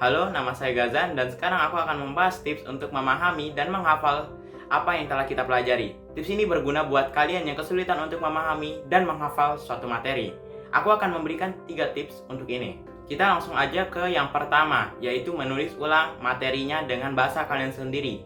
Halo, nama saya Gazan dan sekarang aku akan membahas tips untuk memahami dan menghafal apa yang telah kita pelajari. Tips ini berguna buat kalian yang kesulitan untuk memahami dan menghafal suatu materi. Aku akan memberikan 3 tips untuk ini. Kita langsung aja ke yang pertama, yaitu menulis ulang materinya dengan bahasa kalian sendiri.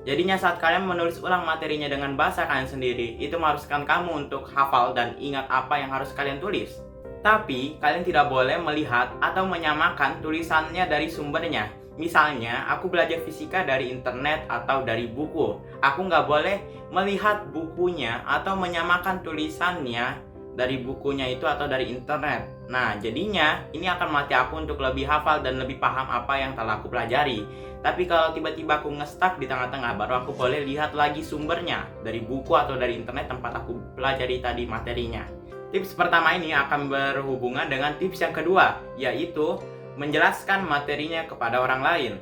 Jadinya saat kalian menulis ulang materinya dengan bahasa kalian sendiri, itu mengharuskan kamu untuk hafal dan ingat apa yang harus kalian tulis. Tapi, kalian tidak boleh melihat atau menyamakan tulisannya dari sumbernya. Misalnya, aku belajar fisika dari internet atau dari buku. Aku nggak boleh melihat bukunya atau menyamakan tulisannya dari bukunya itu atau dari internet. Nah, jadinya ini akan melatih aku untuk lebih hafal dan lebih paham apa yang telah aku pelajari. Tapi kalau tiba-tiba aku ngestak di tengah-tengah, baru aku boleh lihat lagi sumbernya dari buku atau dari internet tempat aku pelajari tadi materinya. Tips pertama ini akan berhubungan dengan tips yang kedua, yaitu menjelaskan materinya kepada orang lain.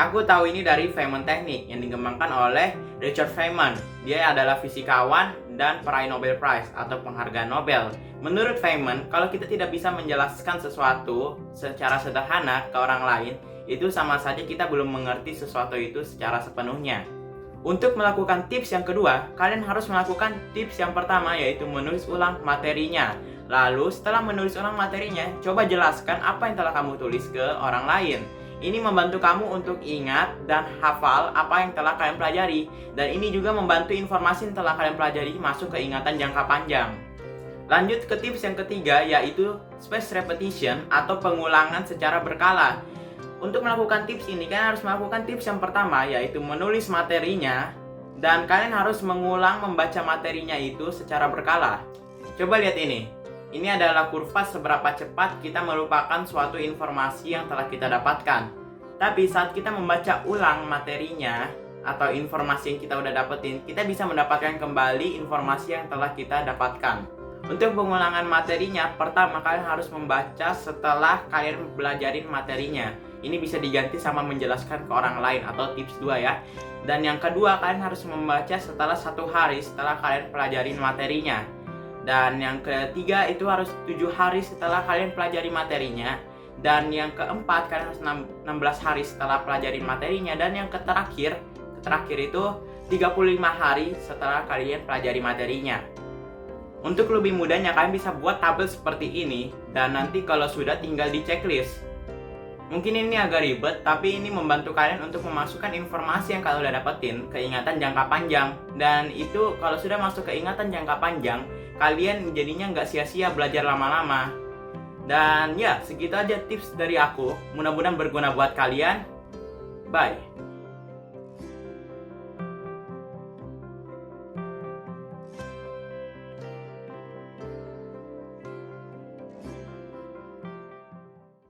Aku tahu ini dari Feynman Technique yang dikembangkan oleh Richard Feynman. Dia adalah fisikawan dan peraih Nobel Prize atau penghargaan Nobel. Menurut Feynman, kalau kita tidak bisa menjelaskan sesuatu secara sederhana ke orang lain, itu sama saja kita belum mengerti sesuatu itu secara sepenuhnya. Untuk melakukan tips yang kedua, kalian harus melakukan tips yang pertama, yaitu menulis ulang materinya. Lalu setelah menulis ulang materinya, coba jelaskan apa yang telah kamu tulis ke orang lain. Ini membantu kamu untuk ingat dan hafal apa yang telah kalian pelajari. Dan ini juga membantu informasi yang telah kalian pelajari masuk ke ingatan jangka panjang. Lanjut ke tips yang ketiga, yaitu spaced repetition atau pengulangan secara berkala. Untuk melakukan tips ini, kalian harus melakukan tips yang pertama, yaitu menulis materinya. Dan kalian harus mengulang membaca materinya itu secara berkala. Coba lihat ini. Ini adalah kurva seberapa cepat kita melupakan suatu informasi yang telah kita dapatkan. Tapi saat kita membaca ulang materinya atau informasi yang kita udah dapetin, kita bisa mendapatkan kembali informasi yang telah kita dapatkan. Untuk pengulangan materinya, pertama kalian harus membaca setelah kalian belajarin materinya. Ini bisa diganti sama menjelaskan ke orang lain atau tips 2 ya. Dan yang kedua, kalian harus membaca setelah 1 hari setelah kalian pelajarin materinya. Dan yang ketiga itu harus 7 hari setelah kalian pelajari materinya. Dan yang keempat, kalian harus 16 hari setelah pelajarin materinya. Dan yang terakhir itu 35 hari setelah kalian pelajari materinya. Untuk lebih mudahnya, kalian bisa buat tabel seperti ini. Dan nanti kalau sudah, tinggal di checklist. Mungkin ini agak ribet, tapi ini membantu kalian untuk memasukkan informasi yang kalian udah dapetin ke ingatan jangka panjang. Dan itu kalau sudah masuk ke ingatan jangka panjang, kalian jadinya nggak sia-sia belajar lama-lama. Dan ya, segitu aja tips dari aku. Mudah-mudahan berguna buat kalian. Bye.